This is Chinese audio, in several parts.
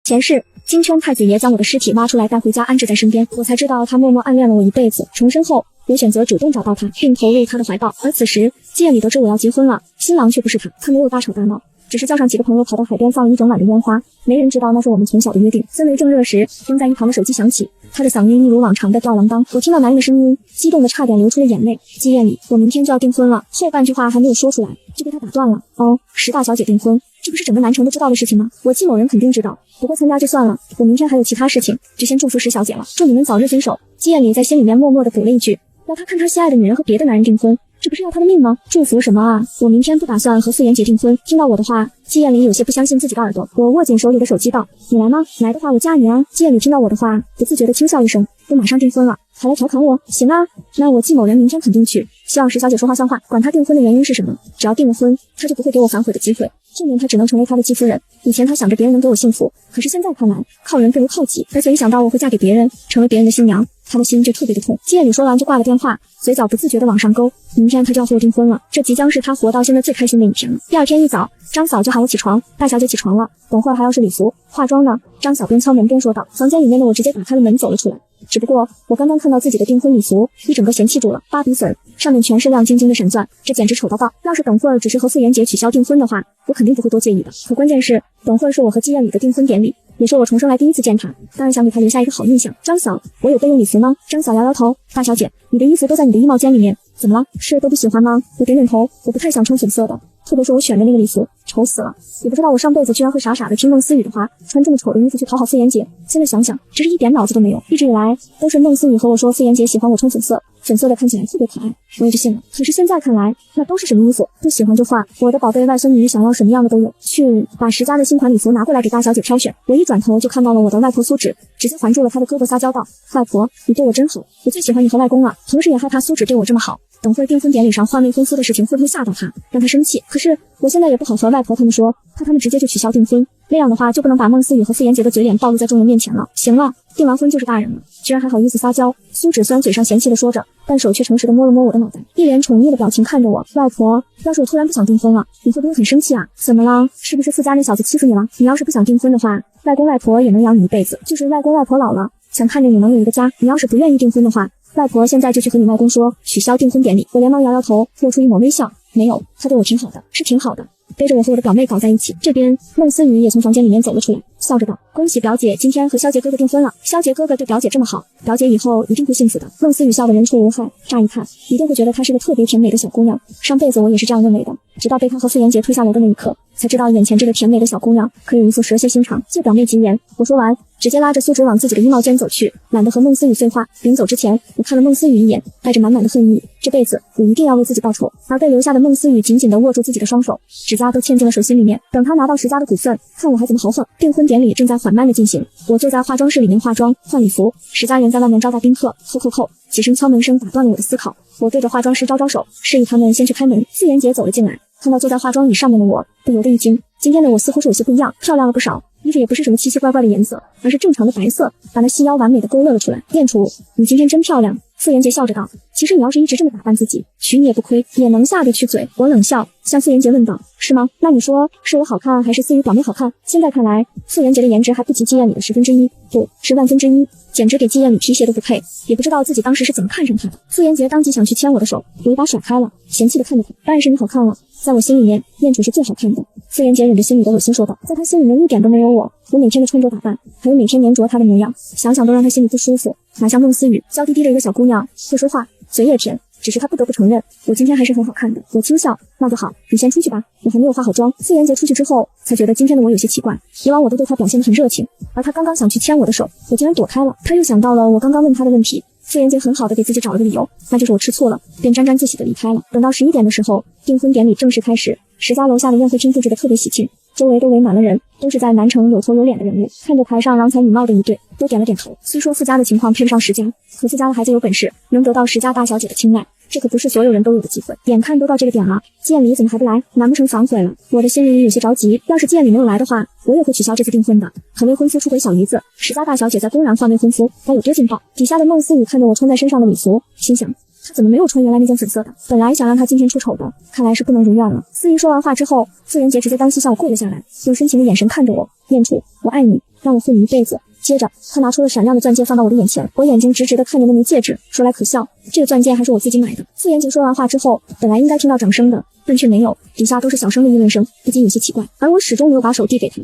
前世，金圈太子爷将我的尸体挖出来带回家安置在身边，我才知道他默默暗恋了我一辈子。重生后，我选择主动找到他，并投入他的怀抱。而此时，季夜里得知我要结婚了，新郎却不是他。他没有大吵大闹，只是叫上几个朋友跑到海边放了一整晚的烟花。没人知道那是我们从小的约定。氛围正热时，扔在一旁的手机响起，他的嗓音一如往常的吊郎当。我听到男人的声音，激动的差点流出了眼泪。季夜里，我明天就要订婚了。后半句话还没有说出来，就被他打断了。哦，石大小姐订婚，这不是整个南城都知道的事情吗？我季某人肯定知道，不过参加就算了，我明天还有其他事情，就先祝福石小姐了，祝你们早日分手。季夜里在心里面默默的补了一句，要他看他心爱的女人和别的男人订婚，这不是要他的命吗？祝福什么啊？我明天不打算和素颜姐订婚。听到我的话，季夜里有些不相信自己的耳朵。我握紧手里的手机道，你来吗？来的话我嫁你啊。季夜里听到我的话，不自觉的轻笑一声，都马上订婚了，还来调侃我？行啊，那我季某人明天肯定去。希望石小姐说话算话，管她订婚的原因是什么，只要订了婚，她就不会给我反悔的机会。后面她只能成为她的继夫人。以前她想着别人能给我幸福，可是现在看来，靠人不如靠己。而且一想到我会嫁给别人，成为别人的新娘，她的心就特别的痛。季夜里说完就挂了电话，嘴角不自觉的往上勾。明天她就要和我订婚了，这即将是她活到现在最开心的一天了。第二天一早，张嫂就喊我起床，大小姐起床了，等会儿还要试礼服、化妆呢。张嫂边敲门边说道。房间里面的我直接打开了门走了出来。只不过我刚刚看到自己的订婚礼服，一整个嫌弃住了，芭比粉上面全是亮晶晶的闪钻，这简直丑到爆。要是等会儿只是和素颜姐取消订婚的话，我肯定不会多介意的。可关键是，等会儿是我和季夜里的订婚典礼，也是我重生来第一次见她，当然想给她留下一个好印象。张嫂，我有备用礼服吗？张嫂摇摇头，大小姐，你的衣服都在你的衣帽间里面，怎么了？是都不喜欢吗？我点点头，我不太想穿粉色的，特别是我选的那个礼服，丑死了。也不知道我上辈子居然会傻傻的听孟思雨的话，穿这么丑的衣服去讨好素颜姐。现在想想，真是一点脑子都没有。一直以来都是孟思雨和我说素颜姐喜欢我穿粉色，粉色的看起来特别可爱，我也就信了。可是现在看来，那都是什么衣服？不喜欢就换，我的宝贝外孙女想要什么样的都有。去把石家的新款礼服拿过来给大小姐挑选。我一转头就看到了我的外婆苏芷，直接环住了她的胳膊撒娇道，外婆，你对我真好，我最喜欢你和外公了，同时也害怕苏芷对我这么好。等会订婚典礼上换未婚夫的事情会不会吓到他，让他生气？可是我现在也不好和外婆他们说，怕他们直接就取消订婚，那样的话就不能把孟思雨和素颜洁的嘴脸暴露在众人面前了。行了，订完婚就是大人了，居然还好意思撒娇。苏芷虽然嘴上嫌弃的说着，但手却诚实的摸了摸我的脑袋，一脸宠溺的表情看着我。外婆，要是我突然不想订婚了，你会不会很生气啊？怎么了？是不是傅家那小子欺负你了？你要是不想订婚的话，外公外婆也能养你一辈子，就是外公外婆老了，想看着你能有一个家。你要是不愿意订婚的话，外婆现在就去和你外公说取消订婚典礼。我连忙摇摇头，露出一抹微笑，没有，他对我挺好的，是挺好的，背着我和我的表妹搞在一起。这边孟思雨也从房间里面走了出来，笑着道，恭喜表姐今天和萧杰哥哥订婚了。萧杰哥哥对表姐这么好，表姐以后一定会幸福的。孟思雨笑得人畜无害，乍一看一定会觉得她是个特别甜美的小姑娘，上辈子我也是这样认为的，直到被她和傅颜洁推下楼的那一刻，才知道眼前这个甜美的小姑娘可有一副蛇蝎心肠。借表妹吉言，我说完直接拉着苏芷往自己的衣帽间走去，懒得和孟思雨废话。临走之前，我看了孟思雨一眼，带着满满的恨意，这辈子我一定要为自己报仇。而被留下的孟思雨紧紧地握住自己的双手，指甲都嵌进了手心里面。等她拿到石家的股份，看我还怎么豪横。订婚典礼正在缓慢地进行，我就在化妆室里面化妆换礼服，石家人在外面招待宾客。叩，几声敲门声打断了我的思考。我对着化妆师招招手，示意他们先去开门。素颜姐走了进来，看到坐在化妆椅上面的我，不由得一惊。今天的我似乎是有些不一样，漂亮了不少。衣服也不是什么奇奇怪怪的颜色，而是正常的白色，把那细腰完美的勾勒了出来。店主，你今天真漂亮。素颜洁笑着道，其实你要是一直这么打扮自己，娶你也不亏，也能下得去嘴。我冷笑，向素颜洁问道，是吗？那你说是我好看还是思雨表妹好看？现在看来，素颜洁的颜值还不及季艳里的1/10，不是1/1000，简直给季艳里提鞋都不配。也不知道自己当时是怎么看上她的。素颜洁当即想去牵我的手，我一把甩开了，嫌弃的看着她，当然是你好看了，在我心里面，店主是最好看的。素颜洁忍着心里的恶心说道，在她心里面一点都没有我每天的穿着打扮，还有每天黏着她的模样，想想都让她心里不舒服。哪像孟思雨，娇滴滴的一个小姑娘，会说话，嘴也甜，只是她不得不承认，我今天还是很好看的。我轻笑，那就好，你先出去吧，我还没有化好妆。素颜洁出去之后，才觉得今天的我有些奇怪，以往我都对她表现得很热情，而她刚刚想去牵我的手，我竟然躲开了。她又想到了我刚刚问她的问题，素颜洁很好的给自己找了个理由，那就是我吃醋了，便沾沾自喜的离开了。等到11点的时候，订婚典礼正式开始，石家楼下的宴会厅布置的特别喜庆，周围都围满了人，都是在南城有头有脸的人物。看着台上郎才女貌的一对，都点了点头。虽说傅家的情况配不上石家，可傅家的孩子有本事，能得到石家大小姐的青睐，这可不是所有人都有的机会。眼看都到这个点了，建里怎么还不来？难不成反悔了？我的心里有些着急，要是建里没有来的话，我也会取消这次订婚的。可未婚夫出轨小姨子，石家大小姐在公然换未婚夫，该有多劲爆？底下的孟思雨看着我穿在身上的礼服，心想他怎么没有穿原来那件粉色的？本来想让他今天出丑的，看来是不能如愿了。司仪说完话之后，傅园洁直接单膝向我跪了下来，用深情的眼神看着我，念楚，我爱你，让我护你一辈子。接着，他拿出了闪亮的钻戒放到我的眼前，我眼睛直直的看着那枚戒指，说来可笑，这个钻戒还是我自己买的。傅园洁说完话之后，本来应该听到掌声的，但却没有，底下都是小声的议论声，不禁有些奇怪。而我始终没有把手递给他，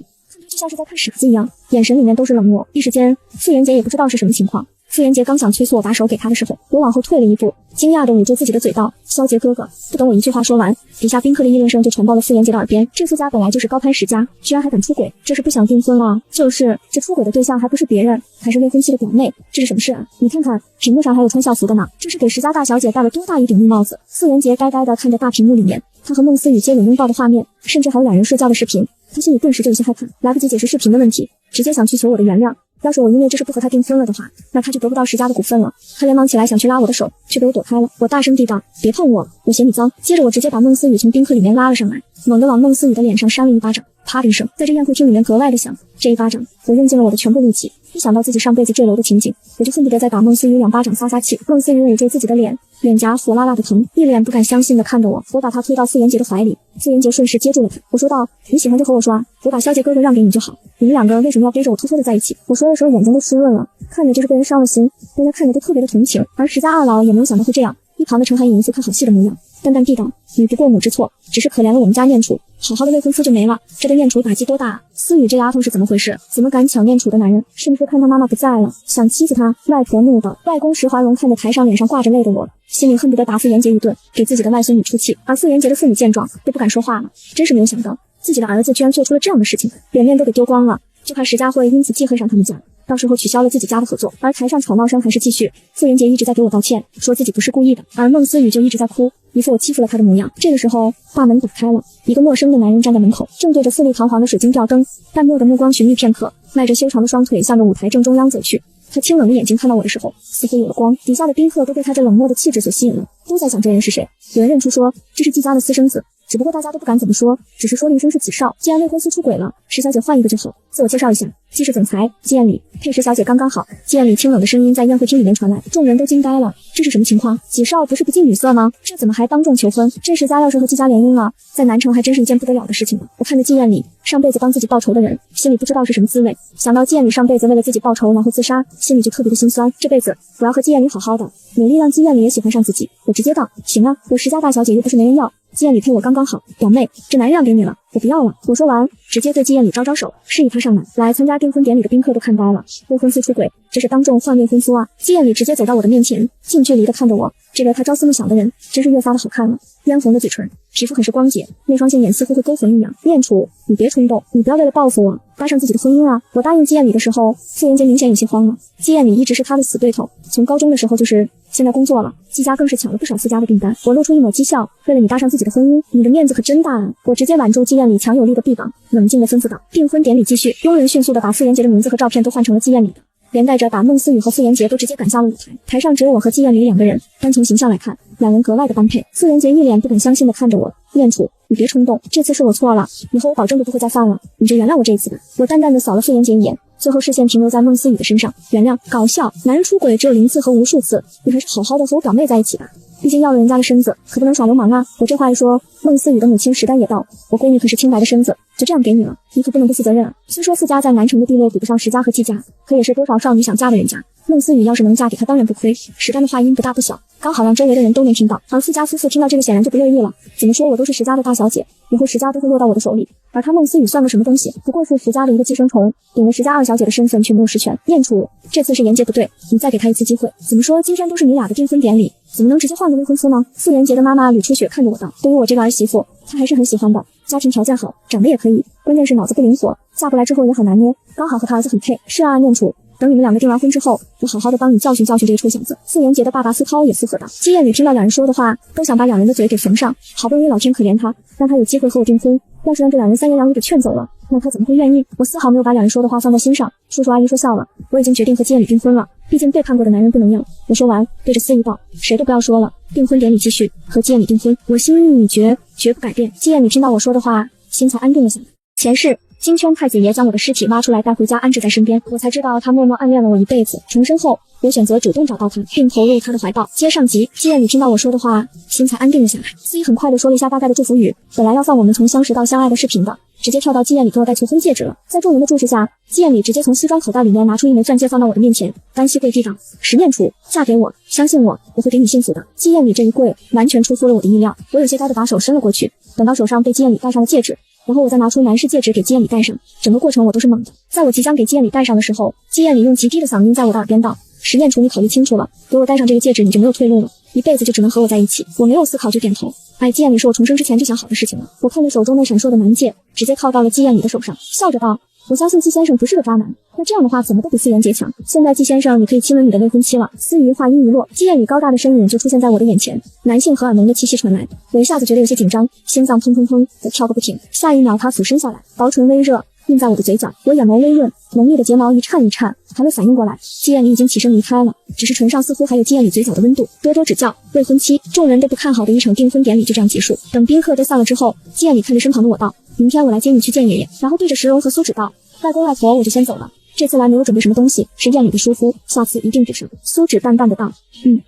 就像是在看傻子一样，眼神里面都是冷漠。一时间，傅园洁也不知道是什么情况。傅园洁刚想催促我把手给他的时候，我往后退了一步，惊讶地捂住自己的嘴道：“萧杰哥哥！”不等我一句话说完，底下宾客的议论声就传到了傅园洁的耳边。这傅家本来就是高攀十家，居然还敢出轨，这是不想订婚了？就是这出轨的对象还不是别人，还是未婚妻的表妹，这是什么事啊？你看看屏幕上还有穿校服的呢，这是给石家大小姐戴了多大一顶绿帽子？傅园洁呆呆地看着大屏幕里面他和孟思雨接吻拥抱的画面，甚至还有两人睡觉的视频，他心里顿时就有些害怕，来不及解释视频的问题，直接想去求我的原谅。要是我因为这事不和他订婚了的话，那他就得不到石家的股份了。他连忙起来想去拉我的手，却被我躲开了。我大声地道：“别碰我，我嫌你脏。”接着我直接把孟思雨从宾客里面拉了上来，猛地往孟思雨的脸上扇了一巴掌，啪的一声，在这宴会厅里面格外的响。这一巴掌，我用尽了我的全部力气。一想到自己上辈子坠楼的情景，我就恨不得再打孟思雨2巴掌撒撒气。孟思雨捂住自己的脸，脸颊火辣辣的疼，一脸不敢相信的看着我。我把他推到傅园洁的怀里，傅园洁顺势接住了他。我说道：“你喜欢就和我说啊，我把萧杰哥哥让给你就好。你们两个为什么要背着我偷偷的在一起？”我说的时候眼睛都湿润了，看着就是被人伤了心，大家看着都特别的同情。而石家二老也没有想到会这样，一旁的陈寒也一副看好戏的模样，淡淡地道：“女不过母之错，只是可怜了我们家念楚，好好的未婚夫就没了，这对念楚打击多大啊！思雨这丫头是怎么回事？怎么敢抢念楚的男人？是不是看他妈妈不在了，想妻子他？”外婆怒道。外公石华荣看着台上脸上挂着泪的我，心里恨不得打傅园洁一顿，给自己的外孙女出气。而傅园洁的父母见状都不敢说话了，真是没有想到自己的儿子居然做出了这样的事情，脸面都给丢光了，就怕石家会因此记恨上他们家，到时候取消了自己家的合作。而台上吵闹声还是继续，傅园洁一直在给我道歉，说自己不是故意的，而孟思雨就一直在哭，一副我欺负了他的模样。这个时候大门打开了，一个陌生的男人站在门口，正对着富丽堂皇的水晶吊灯，淡漠的目光寻觅片刻，迈着修长的双腿向着舞台正中央走去。他清冷的眼睛看到我的时候似乎有了光，底下的宾客都被他这冷漠的气质所吸引了，都在想这人是谁。有人认出说这是季家的私生子，只不过大家都不敢怎么说，只是说了一声是子少。既然未婚夫出轨了，石小姐换一个就好。自我介绍一下，既是总裁季艳里，配石小姐刚刚好。季艳里清冷的声音在宴会厅里面传来，众人都惊呆了，这是什么情况？季少不是不近女色吗？这怎么还当众求婚？这石家要是和季家联姻了，在南城还真是一件不得了的事情了。我看着季艳里上辈子帮自己报仇的人，心里不知道是什么滋味。想到季艳里上辈子为了自己报仇然后自杀，心里就特别的心酸。这辈子我要和季艳里好好的，努力让季艳里也喜欢上自己。我直接道：行啊，我石家大小姐又不是没人要，季艳里配我刚刚好。表妹，这男人让给你了，我不要了。我说完直接对季艳里招招手，示意她上来。来参加订婚典礼的宾客都看呆了，未婚夫出轨，这是当众换未婚夫啊！季艳里直接走到我的面前，近距离的看着我，这个她朝思暮想的人真是越发的好看了。嫣红的嘴唇，皮肤很是光洁，那双线眼似乎会勾魂一样。念楚，你别冲动，你不要为了报复我搭上自己的婚姻啊！我答应季艳里的时候，傅园洁明显有些慌了。季艳里一直是他的死对头，从高中的时候就是，现在工作了，季家更是抢了不少私家的订单。我露出一抹讥笑，为了你搭上自己的婚姻，你的面子可真大啊！我直接挽住季艳里强有力的臂膀，冷静的吩咐道：订婚典礼继续。佣人迅速的把傅园洁的名字和照片都换成了季艳里的，连带着把孟思雨和傅园洁都直接赶下了舞台。台上只有我和季艳里两个人，单从形象来看，两人格外的般配。傅园洁一脸不敢相信的看着我，念楚，你别冲动，这次是我错了，以后我保证都不会再犯了，你就原谅我这一次吧。我淡淡的扫了傅园洁一眼，最后视线停留在孟思雨的身上。原谅？搞笑，男人出轨只有0次和无数次，你还是好好的和我表妹在一起吧，毕竟要了人家的身子，可不能耍流氓啊！我这话一说，孟思雨的母亲石丹也道，我闺女可是清白的身子，就这样给你了，你可不能不负责任啊！虽说傅家在南城的地位比不上石家和季家，可也是多少少女想嫁的人家。孟思雨要是能嫁给他，当然不亏。石丹的话音不大不小，刚好让周围的人都能听到。而傅家夫妇听到这个显然就不乐意了，怎么说我都是石家的大小姐，以后石家都会落到我的手里，而他孟思雨算个什么东西？不过是石家的一个寄生虫，顶了石家二小姐的身份却没有实权。念楚，这次是言节不对，你再给他一次机会。怎么说今天都是你俩的订婚典礼，怎么能直接换个未婚夫呢？傅园洁的妈妈吕初雪看着我道，对于我这个儿媳妇，她还是很喜欢的，家庭条件好，长得也可以，关键是脑子不灵活，嫁过来之后也很难捏，刚好和他儿子很配。是啊，念楚，等你们两个订完婚之后，我好好的帮你教训教训这个臭小子。傅园洁的爸爸傅涛也附和道。季艳宇听到两人说的话，都想把两人的嘴给缝上，好不容易老天可怜他，让他有机会和我订婚，要是让这两人三言两语给劝走了，那他怎么会愿意？我丝毫没有把两人说的话放在心上，叔叔阿姨说笑了，我已经决定和季艳宇订婚了，毕竟背叛过的男人不能要。我说完对着司仪道，谁都不要说了，订婚典礼继续，和季艳宇订婚，我心意已决，绝不改变。季艳宇听到我说的话，心才安定了下来。前世金圈太子爷将我的尸体挖出来带回家安置在身边，我才知道他默默暗恋了我一辈子。重生后，我选择主动找到他，并投入他的怀抱。接上集，季夜里听到我说的话，心才安定了下来。司仪很快的说了一下大概的祝福语，本来要放我们从相识到相爱的视频的，直接跳到季夜里给我戴求婚戒指了。在众人的注视下，季夜里直接从西装口袋里面拿出一枚钻戒放到我的面前，单膝跪地道：“十念处，嫁给我，相信我，我会给你幸福的。”季夜里这一跪，完全出乎了我的意料。我有些呆的把手伸了过去，等到手上被季夜里戴上了戒指，然后我再拿出男士戒指给季夜里戴上，整个过程我都是懵的。在我即将给季夜里戴上的时候，季夜里用极低的嗓音在我的耳边道：“十念处，你考虑清楚了，给我戴上这个戒指你就没有退路了，一辈子就只能和我在一起。”我没有思考就点头。季夜里是我重生之前就想好的事情了。我看着手中那闪烁的男戒，直接靠到了季夜里的手上，笑着道：“我相信季先生不是个渣男，那这样的话怎么都比思妍姐强。现在季先生你可以亲吻你的未婚妻了。”思雨话音一落，季夜里高大的身影就出现在我的眼前，男性荷尔蒙的气息传来，我一下子觉得有些紧张，心脏砰砰砰的跳个不停。下一秒他俯身下来，薄唇微热印在我的嘴角，我眼眸微润，浓密的睫毛一颤一颤，还没反应过来，季夜里已经起身离开了，只是唇上似乎还有季夜里嘴角的温度。多多指教，未婚妻。众人都不看好的一场订婚典礼就这样结束。等宾客都散了之后，季夜里看着身旁的我道：“明天我来接你去见爷爷。”然后对着石荣和苏芷道：“外公外婆我就先走了，这次来没有准备什么东西，是宴礼的疏忽，下次一定补上。”苏芷淡淡的道：“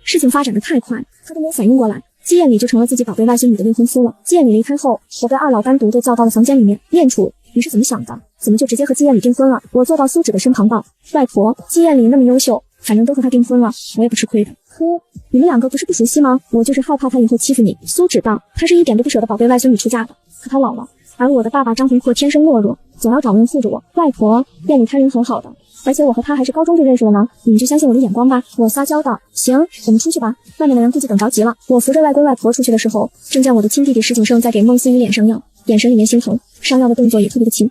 事情发展的太快，他都没有反应过来，季夜里就成了自己宝贝外孙女的未婚夫了。”季夜里离开后，我被二老单独的叫到了房间里面。念楚，你是怎么想的？怎么就直接和季夜里订婚了？我坐到苏芷的身旁道：“外婆，季夜里那么优秀，反正都和他订婚了，我也不吃亏的。”呵，你们两个不是不熟悉吗？我就是害怕他以后欺负你。苏芷道：“他是一点都不舍得宝贝外孙女出嫁的，可他老了，而我的爸爸张宏阔天生懦弱，总要找人护着我。外婆，店里他人很好的，而且我和他还是高中就认识了呢，你们就相信我的眼光吧。”我撒娇道：“行，我们出去吧，外面的人估计等着急了。”我扶着外公外婆出去的时候，正见我的亲弟弟石景胜在给孟思雨脸上药，眼神里面心疼，上药的动作也特别的轻。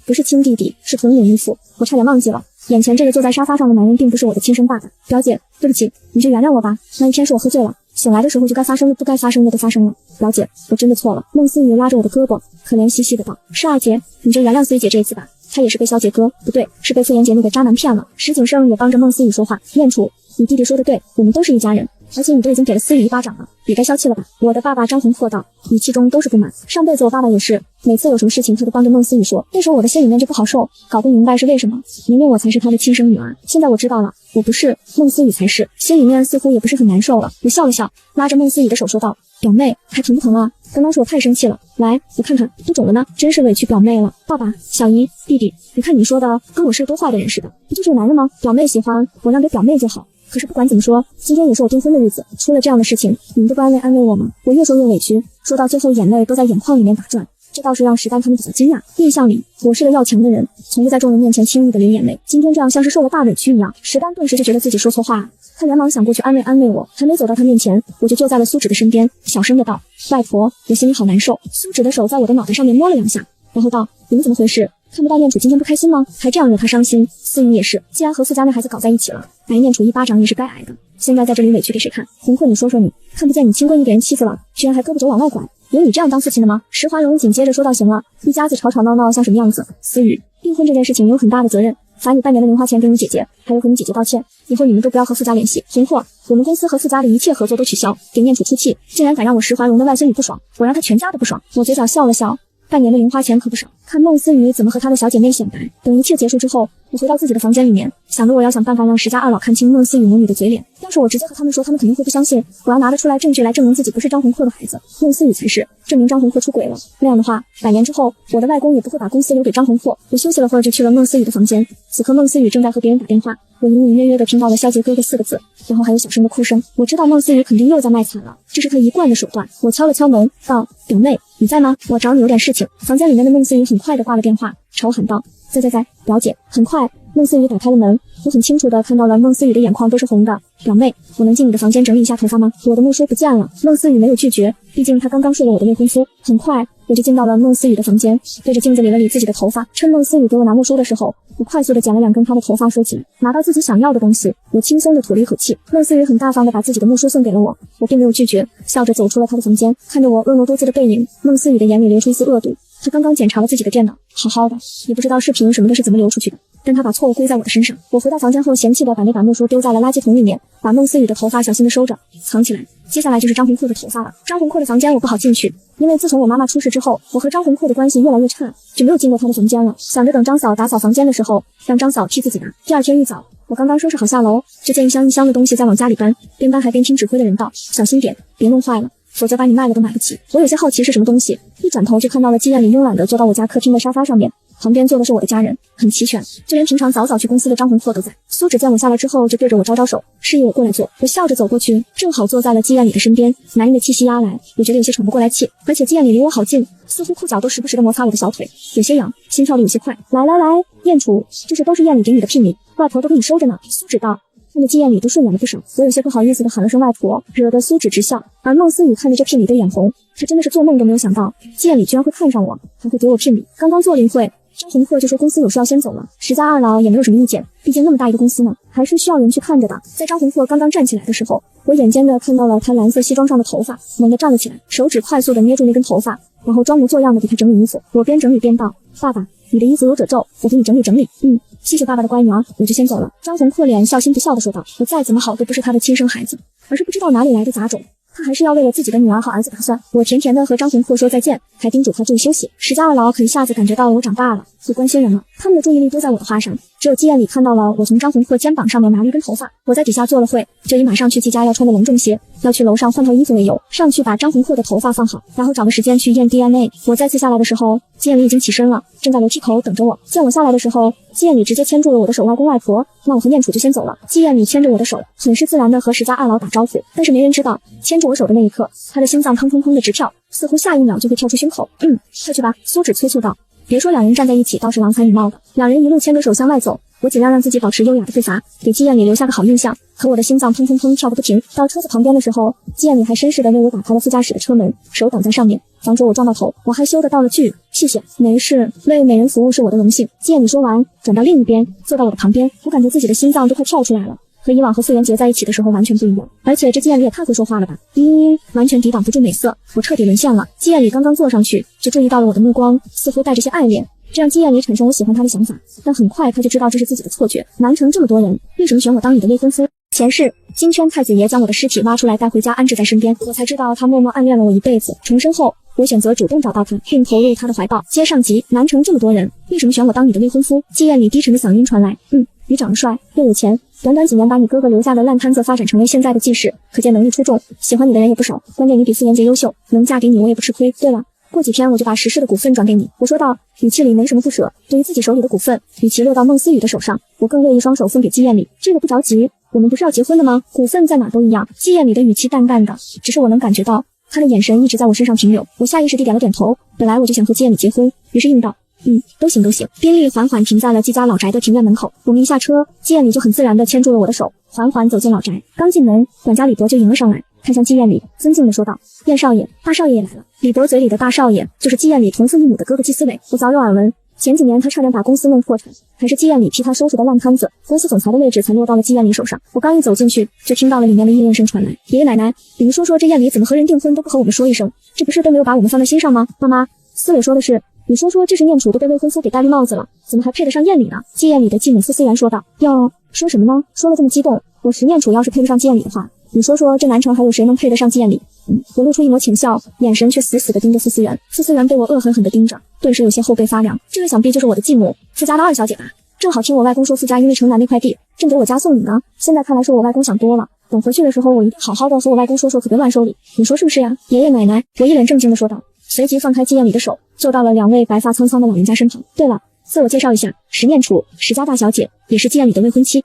不是亲弟弟，是同龄依附，我差点忘记了，眼前这个坐在沙发上的男人并不是我的亲生爸爸。表姐，对不起，你就原谅我吧，那一天是我喝醉了，醒来的时候就该发生的不该发生的都发生了。表姐，我真的错了。孟思雨拉着我的胳膊，可怜兮兮的道：“是二姐，你就原谅思雨姐这一次吧，她也是被肖杰哥，不对，是被傅妍杰那个渣男骗了。”石景胜也帮着孟思雨说话：“念楚，你弟弟说的对，我们都是一家人，而且你都已经给了思雨一巴掌了，也该消气了吧。”我的爸爸张宏阔道，语气中都是不满。上辈子我爸爸也是，每次有什么事情他都帮着孟思雨说，那时候我的心里面就不好受，搞不明白是为什么。明明我才是他的亲生女儿，现在我知道了，我不是，孟思雨才是，心里面似乎也不是很难受了。我笑了笑，拉着孟思雨的手说道：“表妹，还疼不疼啊？刚刚是我太生气了，来，我看看，都肿了呢，真是委屈表妹了。爸爸、小姨、弟弟，你看你说的跟我是多坏的人似的，不就是个男人吗？表妹喜欢我让给表妹就好。可是不管怎么说，今天也是我订婚的日子，出了这样的事情，你们都不安慰安慰我吗？”我越说越委屈，说到最后眼泪都在眼眶里面打转。这倒是让石丹他们比较惊讶。印象里，我是个要强的人，从不在众人面前轻易的流眼泪。今天这样像是受了大委屈一样，石丹顿时就觉得自己说错话了。他连忙想过去安慰安慰我，还没走到他面前，我就在了苏芷的身边，小声的道：“外婆，我心里好难受。”苏芷的手在我的脑袋上面摸了两下，然后道：“你们怎么回事？看不到念楚今天不开心吗？还这样惹他伤心。思雨也是，既然和傅家那孩子搞在一起了，挨念楚一巴掌也是该挨的。现在在这里委屈给谁看？红鹤，你说说你，看不见你亲闺女给人欺负了，居然还胳膊肘往外拐，有你这样当父亲的吗？”石华荣紧接着说道：“行了，一家子吵吵闹闹像什么样子？思雨，订婚这件事情你有很大的责任，罚你半年的零花钱给你姐姐，还有和你姐姐道歉，以后你们都不要和傅家联系。红鹤，我们公司和傅家的一切合作都取消，给念楚出气，竟然敢让我石华荣的外孙女不爽，我让他全家都不爽。”我嘴角笑了笑，半年的零花钱可不少，看孟思雨怎么和她的小姐妹显摆。等一切结束之后，我回到自己的房间里面，想着我要想办法让石家二老看清孟思雨母女的嘴脸。要是我直接和他们说，他们肯定会不相信，我要拿得出来证据来证明自己不是张宏阔的孩子，孟思雨才是，证明张宏阔出轨了。那样的话，100年之后，我的外公也不会把公司留给张宏阔。我休息了会儿，就去了孟思雨的房间。此刻孟思雨正在和别人打电话，我隐隐约约的听到了肖杰哥的4个字，然后还有小声的哭声。我知道孟思雨肯定又在卖惨了，这是他一贯的手段。我敲了敲门，道：“表妹，你在吗？我找你有点事情。”房间里面的孟思雨很快的挂了电话，朝我喊道：“在，表姐。”很快，孟思雨打开了门，我很清楚的看到了孟思雨的眼眶都是红的。“表妹，我能进你的房间整理一下头发吗？”我的木梳不见了。孟思雨没有拒绝，毕竟她刚刚睡了我的未婚夫。很快，我就进到了孟思雨的房间，对着镜子理了理自己的头发。趁孟思雨给我拿木梳的时候，我快速的剪了2根她的头发收起来，拿到自己想要的东西，我轻松的吐了一口气。孟思雨很大方的把自己的木梳送给了我，我并没有拒绝，笑着走出了她的房间。看着我婀娜多姿的背影，孟思雨的眼里流出一丝恶毒。她刚刚检查了自己的电脑，好好的，也不知道视频什么的是怎么流出去的。但他把错误归在我的身上。我回到房间后，嫌弃的把那把木梳丢在了垃圾桶里面，把孟思雨的头发小心的收着，藏起来。接下来就是张宏阔的头发了。张宏阔的房间我不好进去，因为自从我妈妈出事之后，我和张宏阔的关系越来越差，就没有进过他的房间了。想着等张嫂打扫房间的时候，让张嫂替自己拿。第二天一早，我刚刚收拾好下楼，就见一箱一箱的东西在往家里搬，边搬还边听指挥的人道：“小心点，别弄坏了，否则把你卖了都买不起。”我有些好奇是什么东西，一转头就看到了季艳里慵懒地坐到我家客厅的沙发上面，旁边坐的是我的家人，很齐全，就连平常早早去公司的张宏阔都在。苏芷见我下来之后，就对着我招招手，示意我过来坐。我笑着走过去，正好坐在了季艳里的身边，男人的气息压来，我觉得有些喘不过来气，而且季艳里离我好近，似乎裤脚都时不时地摩擦我的小腿，有些痒，心跳的有些快。来，燕楚，这些都是燕里给你的聘礼，外婆都给你收着呢。苏芷道。看着季艳里都顺眼了不少，我有些不好意思的喊了声外婆，惹得苏芷直笑。而孟思雨看着这聘礼都眼红，她真的是做梦都没有想到季艳里居然会看上我，还会给我聘礼。刚刚做了一会，张宏阔就说公司有事要先走了，石家二老也没有什么意见，毕竟那么大一个公司呢，还是需要人去看着的。在张宏阔刚刚站起来的时候，我眼尖的看到了他蓝色西装上的头发，猛地站了起来，手指快速的捏住那根头发，然后装模作样的给他整理衣服。我边整理边道：“爸爸，你的衣服有褶皱，我给你整理整理。”谢谢爸爸的乖女儿，我就先走了。张宏阔脸笑心不笑的说道：“我再怎么好都不是他的亲生孩子，而是不知道哪里来的杂种。他还是要为了自己的女儿和儿子打算。”我甜甜的和张宏阔说再见，还叮嘱他注意休息。石家二老可一下子感觉到了我长大了，会关心人了，他们的注意力都在我的花上。只有季艳里看到了我从张宏阔肩膀上面拿了一根头发。我在底下坐了会，就以马上去季家要穿的隆重些，要去楼上换套衣服为由，上去把张宏阔的头发放好，然后找个时间去验 DNA。我再次下来的时候，季艳里已经起身了，正在楼梯口等着我。见我下来的时候，季艳里直接牵住了我的手，外公外婆，那我和燕楚就先走了。季艳里牵着我的手，很是自然的和石家二老打招呼，但是没人知道，牵住我手的那一刻，他的心脏砰砰砰的直跳，似乎下一秒就会跳出胸口。快去吧，苏芷催促道。别说两人站在一起倒是郎才女貌的，两人一路牵着手向外走，我尽量让自己保持优雅的步伐，给季艳里留下个好印象。可我的心脏砰砰砰跳个不停。到车子旁边的时候，季艳里还绅士的为我打开了副驾驶的车门，手挡在上面，防止我撞到头。我害羞的道了句谢谢。没事，为美人服务是我的荣幸。季艳里说完，转到另一边，坐到我的旁边，我感觉自己的心脏都快跳出来了。和以往和傅园洁在一起的时候完全不一样，而且这季艳里也太会说话了吧，完全抵挡不住美色，我彻底沦陷了。季艳里刚刚坐上去，就注意到了我的目光，似乎带着些爱恋，这让季艳里产生我喜欢他的想法，但很快他就知道这是自己的错觉。南城这么多人，为什么选我当你的未婚夫？前世金圈太子爷将我的尸体挖出来带回家安置在身边，我才知道他默默暗恋了我一辈子。重生后，我选择主动找到他，并投入他的怀抱。接上集，南城这么多人，为什么选我当你的未婚夫？季艳里低沉的嗓音传来，你长得帅又有钱，短短几年把你哥哥留下的烂摊子发展成为现在的记事，可见能力出众，喜欢你的人也不少，关键你比傅园洁优秀，能嫁给你我也不吃亏。对了，过几天我就把石氏的股份转给你。我说道，语气里没什么不舍。对于自己手里的股份，与其落到孟思雨的手上，我更乐意双手分给季艳里。这个不着急，我们不是要结婚的吗？股份在哪都一样。季艳里的语气淡淡的，只是我能感觉到他的眼神一直在我身上停留。我下意识地点了点头，本来我就想和季艳里结婚，于是应道都行都行。宾利缓缓停在了季家老宅的庭院门口，我们一下车，季艳里就很自然地牵住了我的手，缓缓走进老宅。刚进门，管家李伯就迎了上来，看向季艳里，尊敬地说道：“燕少爷，大少爷也来了。”李伯嘴里的大少爷就是季艳里同父异母的哥哥季思伟，我早有耳闻。前几年他差点把公司弄破产，还是季艳里替他收拾的烂摊子，公司总裁的位置才落到了季艳里手上。我刚一走进去，就听到了里面的议论声传来：“爷爷奶奶，你们说这艳里怎么和人订婚都不和我们说一声，这不是都没有把我们放在心上吗？”妈妈，思伟说的是，你说这是念楚都被未婚夫给戴绿帽子了，怎么还配得上艳里呢？季艳里的继母傅思源说道。哟，说什么呢？说了这么激动，我石念楚要是配不上季艳里的话，你说这南城还有谁能配得上季艳里？我露出一抹浅笑，眼神却死死地盯着傅思源。傅思源被我恶狠狠地盯着，顿时有些后背发凉。这位想必就是我的继母，傅家的二小姐吧？正好听我外公说傅家因为城南那块地正给我家送礼呢，现在看来是我外公想多了。等回去的时候，我一定好好的和我外公说，可别乱收礼，你说是不是呀？爷爷奶奶，我一脸正经地说道，随即放开季艳里的手，坐到了两位白发苍苍的老人家身旁。对了，自我介绍一下，石念楚，石家大小姐，也是季艳里的未婚妻。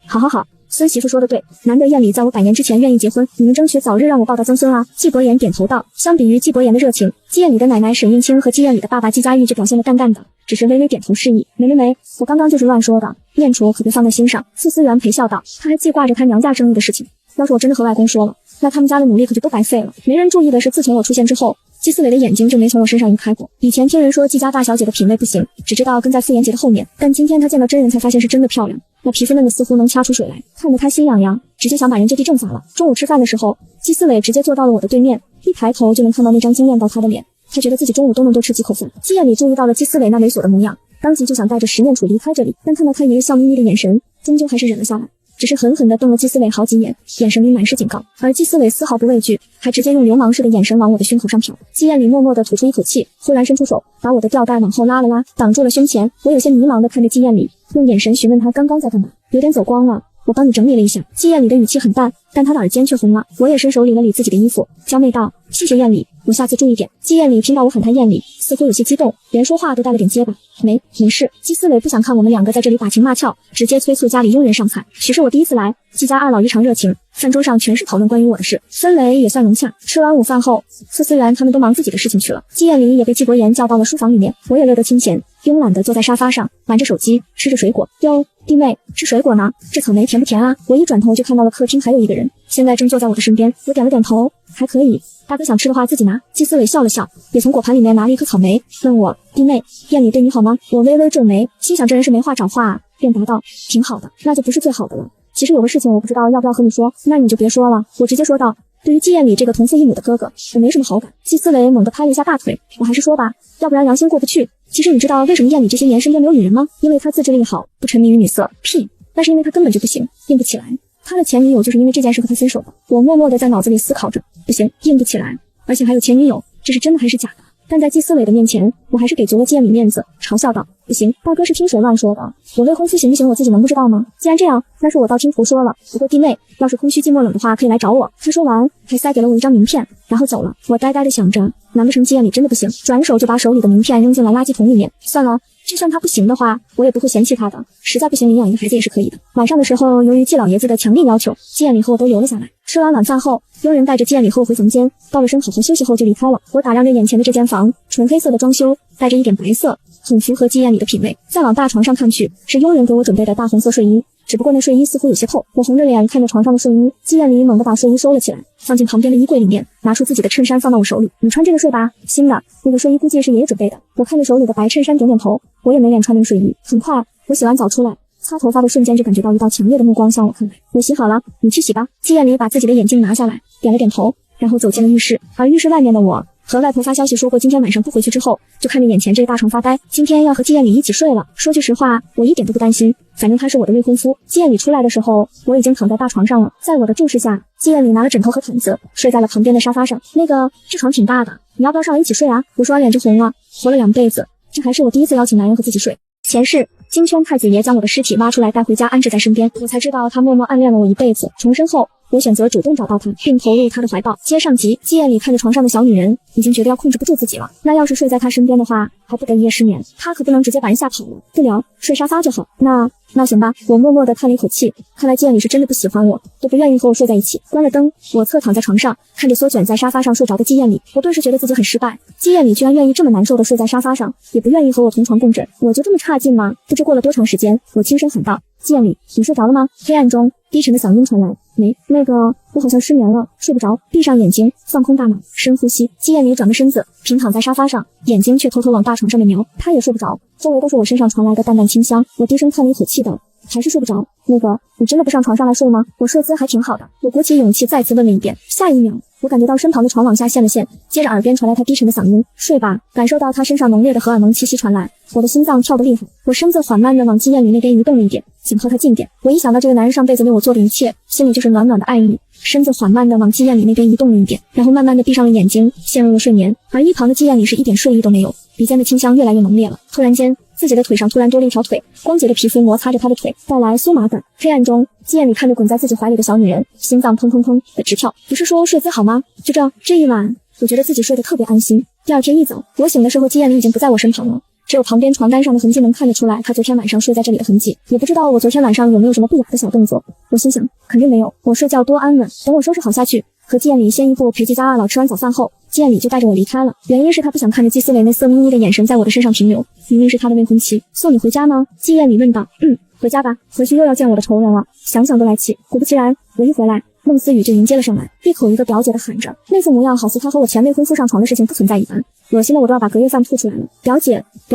好，孙媳妇说的对，难得艳里在我100年之前愿意结婚，你们争取早日让我抱到曾孙啊。季伯言点头道。相比于季伯言的热情，季艳里的奶奶沈运清和季艳里的爸爸季家玉就表现得淡淡的，只是微微点头示意。没，我刚刚就是乱说的，念楚可别放在心上。傅思源陪笑道，他还记挂着他娘家生意的事情，要是我真的和外公说了，那他们家的努力可就都白费了。没人注意的是，自从我出现之后，季思伟的眼睛就没从我身上移开过。以前听人说季家大小姐的品味不行，只知道跟在傅园洁的后面，但今天他见到真人才发现是真的漂亮，那皮肤嫩的似乎能掐出水来，看得他心痒痒，直接想把人就地正法了。中午吃饭的时候，季思伟直接坐到了我的对面，一抬头就能看到那张惊艳到他的脸，他觉得自己中午都能多吃几口饭。季艳里注意到了季思伟那猥琐的模样，当即就想带着10面杵离开这里，但看到太爷爷笑眯眯的眼神，终究还是忍了下来。只是狠狠地瞪了季思伟好几眼，眼神里满是警告，而季思伟丝毫不畏惧，还直接用流氓似的眼神往我的胸口上瞟。季艳里默默地吐出一口气，忽然伸出手，把我的吊带往后拉了拉，挡住了胸前。我有些迷茫地看着季艳里，用眼神询问她刚刚在干嘛。有点走光了，我帮你整理了一下。季艳里的语气很淡，但她的耳尖却红了。我也伸手理了理自己的衣服，娇媚道：谢谢艳里，我下次注意点。季艳里听到我喊她艳里，似乎有些激动，连说话都带了点结巴。没事。季思伟不想看我们两个在这里打情骂俏，直接催促家里佣人上菜。许是我第一次来，季家二老异常热情，饭桌上全是讨论关于我的事，氛围也算融洽。吃完午饭后，思思然他们都忙自己的事情去了，季艳里也被季国言叫到了书房里面。我也乐得清闲，慵懒地坐在沙发上，玩着手机，吃着水果。哟，弟妹，吃水果呢？这草莓甜不甜啊？我一转头就看到了客厅还有一个人，现在正坐在我的身边。我点了点头，还可以。大哥想吃的话自己拿。季思伟笑了笑，也从果盘里面拿了一颗草莓，问我：弟妹，艳里对你好吗？我微微皱眉，心想这人是没话找话啊，便答道：挺好的。那就不是最好的了。其实有个事情我不知道要不要和你说。那你就别说了。我直接说道。对于季艳里这个同父异母的哥哥，我没什么好感。季思伟猛地拍了一下大腿，我还是说吧，要不然良心过不去。其实你知道为什么艳里这些年身边没有女人吗？因为她自制力好，不沉迷于女色。屁，那是因为她根本就不行，硬不起来。他的前女友就是因为这件事和他分手的。我默默地在脑子里思考着，不行，硬不起来，而且还有前女友，这是真的还是假的？但在季思伟的面前，我还是给足了季艳里面子，嘲笑道：不行，大哥是听谁乱说的？我未婚夫行不行，我自己能不知道吗？既然这样，那是我道听途说了。不过弟妹，要是空虚寂寞冷的话，可以来找我。他说完，还塞给了我一张名片，然后走了。我呆呆地想着，难不成季艳里真的不行？转手就把手里的名片扔进了垃圾桶里面。算了，就算他不行的话，我也不会嫌弃他的。实在不行，领养一个孩子也是可以的。晚上的时候，由于季老爷子的强烈要求，季艳里和我都留了下来。吃完晚饭后，佣人带着季艳里和我回房间，道了声好好休息后就离开了。我打量着眼前的这间房，纯黑色的装修，带着一点白色，很符合季艳里的品味。再往大床上看去，是佣人给我准备的大红色睡衣，只不过那睡衣似乎有些厚。我红着脸看着床上的睡衣，季艳里猛地把睡衣收了起来，放进旁边的衣柜里面，拿出自己的衬衫放到我手里。你穿这个睡吧，新的。那个睡衣估计是爷爷准备的。我看着手里的白衬衫点点头，我也没脸穿那个睡衣。很快，我洗完澡出来，擦头发的瞬间就感觉到一道强烈的目光向我看来。我洗好了，你去洗吧。季艳里把自己的眼镜拿下来，点了点头，然后走进了浴室。而浴室外面的我和外婆发消息说过今天晚上不回去之后，就看着眼前这个大床发呆。今天要和季艳里一起睡了。说句实话，我一点都不担心，反正他是我的未婚夫。季艳里出来的时候，我已经躺在大床上了，在我的注视下，季艳里拿了枕头和毯子睡在了旁边的沙发上。这床挺大的，你要不要上来一起睡啊？我说完脸就红了，活了2辈子，这还是我第一次邀请男人和自己睡。前世金圈太子爷将我的尸体挖出来带回家安置在身边，我才知道他默默暗恋了我一辈子。重生后，我选择主动找到他，并投入他的怀抱。接上集，季艳里看着床上的小女人，已经觉得要控制不住自己了。那要是睡在他身边的话，还不得一夜失眠？他可不能直接把人吓跑了。不聊，睡沙发就好。那行吧。我默默地叹了一口气，看来季艳里是真的不喜欢我，都不愿意和我睡在一起。关了灯，我侧躺在床上，看着缩卷在沙发上睡着的季艳里，我顿时觉得自己很失败。季艳里居然愿意这么难受的睡在沙发上，也不愿意和我同床共枕，我就这么差劲吗？不知过了多长时间，我轻声喊道：季艳里，你睡着了吗？黑暗中，低沉的嗓音传来：没，我好像失眠了，睡不着。闭上眼睛，放空大脑，深呼吸。季艳里转个身子，平躺在沙发上，眼睛却偷偷往大床上面瞄。她也睡不着，周围都是我身上传来的淡淡清香。我低声叹了一口气道：还是睡不着。你真的不上床上来睡吗？我睡姿还挺好的。我鼓起勇气再次问了一遍。下一秒，我感觉到身旁的床往下陷了陷，接着耳边传来他低沉的嗓音：睡吧。感受到他身上浓烈的荷尔蒙气息传来，我的心脏跳得厉害。我身子缓慢地往季艳里那边移动了一点，想靠他近点。我一想到这个男人上辈子为我做的一切，心里就是暖暖的爱意。身子缓慢地往季艳里那边移动了一点，然后慢慢地闭上了眼睛，陷入了睡眠。而一旁的季艳里是一点睡意都没有，鼻尖的清香越来越浓烈了。突然间，自己的腿上突然多了一条腿，光洁的皮肤摩擦着他的腿，带来酥麻感。黑暗中，季艳里看着滚在自己怀里的小女人，心脏砰砰砰的直跳。不是说睡姿好吗？就这一晚，我觉得自己睡得特别安心。第二天一早，我醒的时候，季艳里已经不在我身旁了，只有旁边床单上的痕迹能看得出来她昨天晚上睡在这里的痕迹。也不知道我昨天晚上有没有什么不雅的小动作，我心想肯定没有，我睡觉多安稳。等我收拾好下去，和季艳里先一步陪季家二老吃完早饭后，季艳里就带着我离开了。原因是她不想看着季思维那色眯眯的眼神在我的身上停留。明明是她的未婚妻。送你回家吗？季艳里问道。回家吧，回去又要见我的仇人了，想想都来气。果不其然，我一回来，孟思雨就迎接了上来，闭口一个表姐的喊着，那副模样好似她和我前未婚夫上床的事情不存在一般，恶心的我都要把隔夜饭吐出来了。表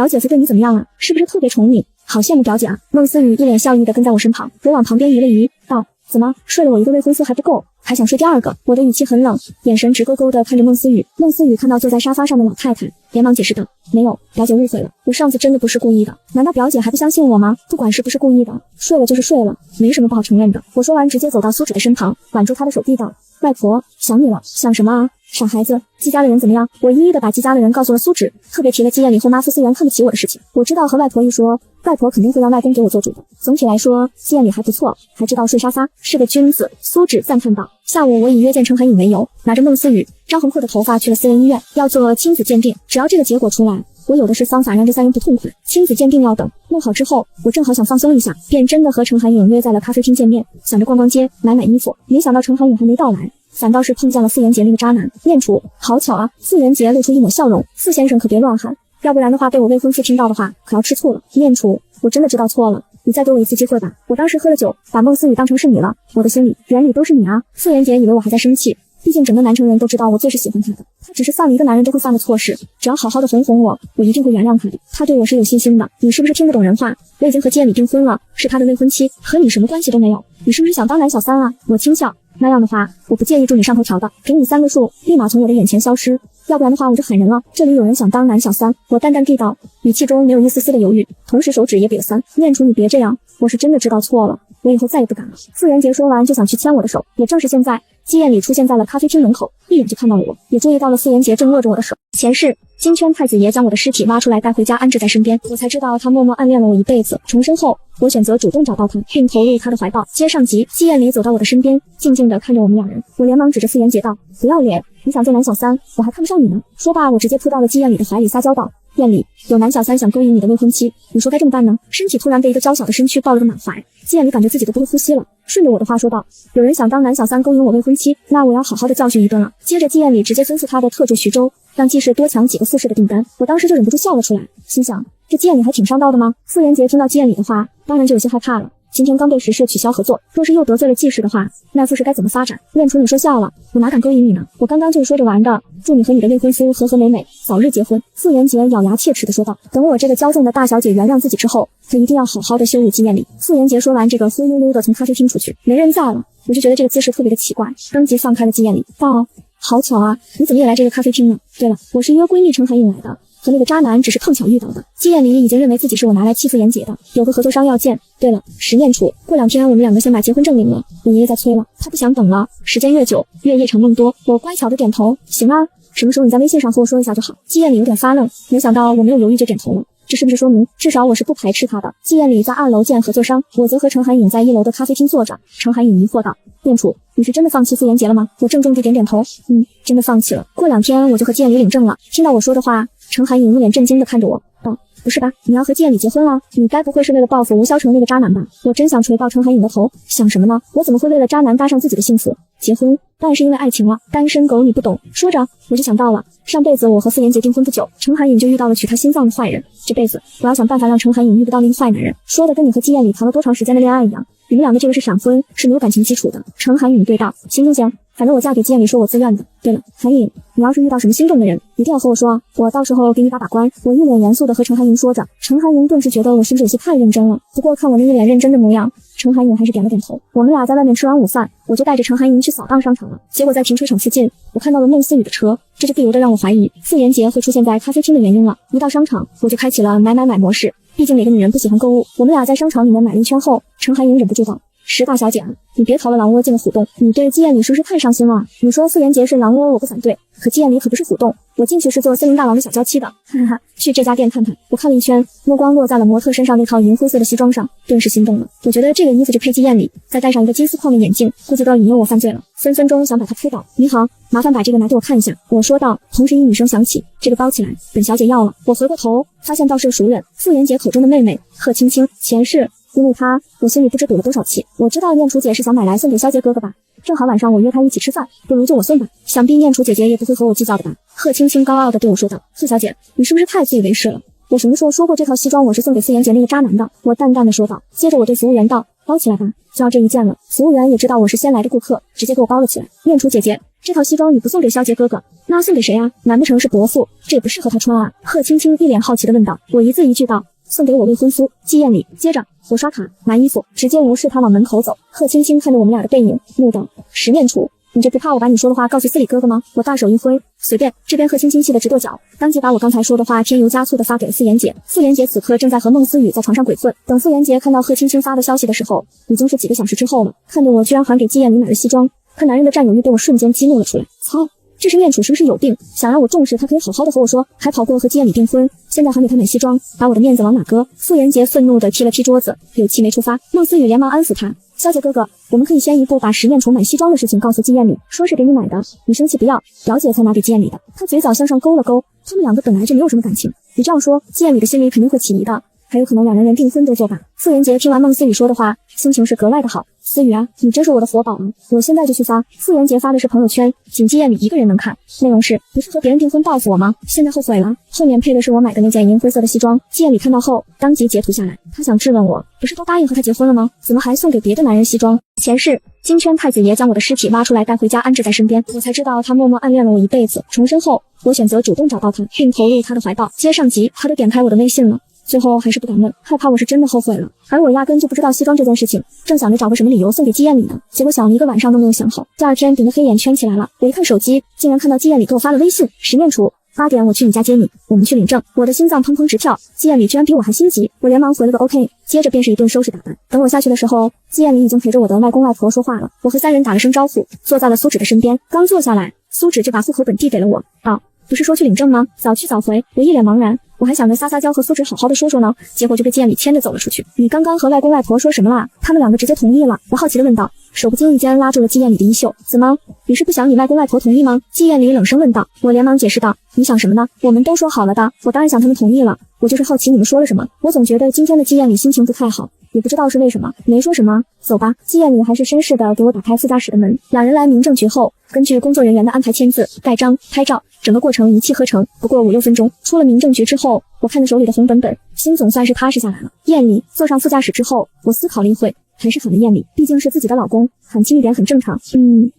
姐夫对你怎么样啊？是不是特别宠你？好羡慕表姐啊。孟思雨一脸笑意的跟在我身旁，我往旁边移了移，道：怎么睡了我一个未婚夫还不够，还想睡第二个？我的语气很冷，眼神直勾勾地看着孟思雨。孟思雨看到坐在沙发上的老太太，连忙解释道：没有，表姐误会了，我上次真的不是故意的。难道表姐还不相信我吗？不管是不是故意的，睡了就是睡了，没什么不好承认的。我说完直接走到苏芷的身旁，挽住她的手臂道：外婆，想你了。想什么啊？傻孩子，季家的人怎么样？我一一的把季家的人告诉了苏芷，特别提了季艳里后妈傅思源看不起我的事情。我知道和外婆一说，外婆肯定会让外公给我做主的。总体来说，季艳里还不错，还知道睡沙发，是个君子。苏芷赞叹道。下午我以约见程寒颖为由，拿着孟思雨、张恒阔的头发去了私人医院，要做亲子鉴定。只要这个结果出来，我有的是方法让这三人不痛快。亲子鉴定要等，弄好之后，我正好想放松一下，便真的和程寒颖约在了咖啡厅见面，想着逛逛街，买衣服。没想到程寒颖还没到来，反倒是碰见了傅元杰那个渣男。念楚，好巧啊！傅元杰露出一抹笑容，傅先生可别乱喊，要不然的话被我未婚夫听到的话，可要吃醋了。念楚，我真的知道错了，你再给我一次机会吧。我当时喝了酒，把孟思雨当成是你了，我的心里眼里都是你啊。傅元杰以为我还在生气，毕竟整个南城人都知道我最是喜欢他的，他只是犯了一个男人都会犯的错事，只要好好的哄我，我一定会原谅他的。他对我是有信心的。你是不是听得懂人话？我已经和季艳里订婚了，是他的未婚妻，和你什么关系都没有。你是不是想当男小三啊？我轻笑。那样的话，我不介意助你上头条的，给你3个数，立马从我的眼前消失。要不然的话，我就喊人了。这里有人想当男小三，我淡淡地道，语气中没有一丝丝的犹豫，同时手指也比了3。念楚，你别这样，我是真的知道错了，我以后再也不敢了。傅元杰说完就想去牵我的手，也正是现在，季艳里出现在了咖啡厅门口，一眼就看到了我，也注意到了傅元杰正握着我的手。前世金圈太子爷将我的尸体挖出来带回家安置在身边，我才知道他默默暗恋了我一辈子。重生后，我选择主动找到他，并投入他的怀抱。接上集，季艳里走到我的身边，静静地看着我们两人，我连忙指着傅元杰道：不要脸，你想做男小三，我还看不上你呢。说罢，我直接扑到了季艳里的怀里，撒娇道：艳里，有男小三想勾引你的未婚妻，你说该这么办呢？身体突然被一个娇小的身躯抱了个满怀，季艳里感觉自己都不会呼吸了，顺着我的话说道：有人想当男小三勾引我未婚妻，那我要好好的教训一顿了。接着季艳里直接吩咐他的特助徐州，让季氏多抢几个复试的订单。我当时就忍不住笑了出来，心想这季艳里还挺上道的吗？傅元杰听到季艳里的话，当然就有些害怕了。今天刚被时事取消合作，若是又得罪了季氏的话，那复试该怎么发展？念楚，你说笑了，我哪敢勾引你呢？我刚刚就是说着玩的，祝你和你的未婚夫和和美美，早日结婚。傅元杰咬牙切齿地说道。等我这个骄纵的大小姐原谅自己之后，她一定要好好的羞辱季艳里。傅元杰说完这个，灰溜溜的从咖啡厅出去，没人在了。我就觉得这个姿势特别的奇怪，当即放开了季艳里，道：好巧啊，你怎么也来这个咖啡厅了？对了，我是约闺蜜程寒颖来的，和那个渣男只是碰巧遇到的。季艳里已经认为自己是我拿来欺负妍姐的，有个合作商要见。对了，石念楚，过2天我们2个先把结婚证领了，我爷爷在催了，他不想等了，时间越久越夜长梦多。我乖巧的点头，行啊，什么时候你在微信上和我说一下就好。季艳里有点发愣，没想到我没有犹豫就点头了。这是不是说明至少我是不排斥他的？季艳里在2楼见合作商，我则和程寒颖在1楼的咖啡厅坐着。程寒颖疑惑道：念楚，你是真的放弃傅妍杰了吗？我郑重地点点头，真的放弃了。过2天我就和季艳里领证了。听到我说的话，程寒颖一脸震惊地看着我，道：不是吧，你要和季艳里结婚了？你该不会是为了报复吴萧成那个渣男吧？我真想捶爆程寒颖的头，想什么呢？我怎么会为了渣男搭上自己的幸福？结婚当然是因为爱情了，单身狗你不懂。说着我就想到了，上辈子我和傅妍杰订婚不久，程寒颖就遇到了取他心脏的坏人，这辈子我要想办法让程寒颖遇不到那个坏男人。说的跟你和季艳里谈了多长时间的恋爱一样，你们2个这个是闪婚，是没有感情基础的。程寒颖对道：行行行，反正我嫁给季艳里说我自愿的。对了，寒颖，你要是遇到什么心动的人，一定要和我说，我到时候给你把关。我一脸严肃的和程寒颖说着，程寒颖顿时觉得我是不是有些太认真了，不过看我那一脸认真的模样，程寒颖还是点了点头。我们俩在外面吃完午饭，我就带着程寒颖去扫荡商场了。结果在停车场附近，我看到了孟思雨的车，这就不由得让我怀疑傅妍杰会出现在咖啡厅的原因了。一到商场，我就开启了买模式，毕竟哪个女人不喜欢购物。我们俩在商场里面买了一圈后，程寒颖忍不住道：石大小姐，你别逃了狼窝进了虎洞，你对季艳里是不是太上心了？你说傅妍杰是狼窝，我不反对，可季艳里可不是虎洞，我进去是做森林大王的小娇妻的，哈哈哈。去这家店看看。我看了一圈，目光落在了模特身上那套银灰色的西装上，顿时心动了。我觉得这个衣服就配季艳里，再戴上一个金丝框的眼镜，估计都要引诱我犯罪了。分分钟想把他推倒。你好，麻烦把这个拿给我看一下，我说道。同时一女声响起，这个包起来，本小姐要了。我回过头，发现倒是个熟人，傅妍杰口中的妹妹贺青青。前世因为她，我心里不知堵了多少气。我知道念楚姐是想买来送给萧杰哥哥吧，正好晚上我约她一起吃饭，不如就我送吧，想必念楚姐姐也不会和我计较的吧。贺青青高傲地对我说道。贺小姐，你是不是太自以为是了？我什么时候说过这套西装我是送给傅妍杰那个渣男的？我淡淡的说道。接着我对服务员道，包起来吧，就要这一件了。服务员也知道我是先来的顾客，直接给我包了起来。念楚姐姐，这套西装你不送给萧杰哥哥，那送给谁啊？难不成是伯父？这也不适合他穿啊。贺青青一脸好奇地问道。我一字一句道，送给我未婚夫季艳礼。接着我刷卡拿衣服，直接无视他往门口走。贺青青看着我们俩的背影，怒道：十面楚，你这不怕我把你说的话告诉司礼哥哥吗？我大手一挥，随便。这边贺青青气得直跺脚，当即把我刚才说的话添油加醋的发给了傅妍姐。傅妍姐此刻正在和孟思雨在床上鬼混。等傅妍姐看到贺青青发的消息的时候，已经是几个小时之后了。看着我居然还给季艳礼买了西装，可男人的占有欲被我瞬间激怒了出来。操！这是面楚是不是有病？想让我重视他可以好好的和我说，还跑过和季艳礼订婚，现在还给他买西装，把我的面子往哪搁？傅妍杰愤怒地踢了踢桌子，有气没处发。孟思雨连忙安抚他，萧姐哥哥，我们可以先一步把十面楚买西装的事情告诉季艳礼，说是给你买的，你生气不要，表姐才拿给季艳礼的。他嘴角向上勾了勾，他们两个本来就没有什么感情，你这样说，季艳礼的心里肯定会起疑的，还有可能两人连订婚都做罢。傅妍杰听完孟思雨说的话，心情是格外的好。思雨啊，你真是我的活宝啊！我现在就去发。傅妍杰发的是朋友圈，仅季艳礼一个人能看，内容是：不是和别人订婚报复我吗？现在后悔了。后面配的是我买的那件银灰色的西装。季艳礼看到后，当即截图下来，他想质问我，不是都答应和他结婚了吗？怎么还送给别的男人西装？前世金圈太子爷将我的尸体挖出来带回家安置在身边，我才知道他默默暗恋了我一辈子。重生后，我选择主动找到他，并投入他的怀抱。接上集，他都点开我的微信了。最后还是不敢问，害怕我是真的后悔了。而我压根就不知道西装这件事情，正想着找个什么理由送给季艳礼呢，结果想了一个晚上都没有想好。第二天顶着黑眼圈起来了，我一看手机，竟然看到季艳礼给我发了微信：十面楚，8点我去你家接你，我们去领证。我的心脏砰砰直跳，季艳礼居然比我还心急，我连忙回了个 OK， 接着便是一顿收拾打扮。等我下去的时候，季艳礼已经陪着我的外公外婆说话了。我和三人打了声招呼，坐在了苏芷的身边。刚坐下来，苏芷就把户口本递给了我，道：不是说去领证吗？早去早回。我一脸茫然，我还想着撒撒娇和苏芷好好的说说呢，结果就被季艳礼牵着走了出去。你刚刚和外公外婆说什么啦？他们两个直接同意了。我好奇的问道，手不经意间拉住了季艳礼的衣袖。怎么，你是不想你外公外婆同意吗？季艳礼冷声问道。我连忙解释道，你想什么呢？我们都说好了的，我当然想他们同意了，我就是好奇你们说了什么。我总觉得今天的季艳礼心情不太好，也不知道是为什么。没说什么，走吧。季艳礼还是绅士的给我打开副驾驶的门。两人来民政局后，根据工作人员的安排签字、盖章、拍照，整个过程一气呵成，不过5、6分钟。出了民政局之后，我看着手里的红本本，心总算是踏实下来了。艳礼坐上副驾驶之后，我思考了一会，还是喊了艳礼，毕竟是自己的老公，喊轻一点很正常。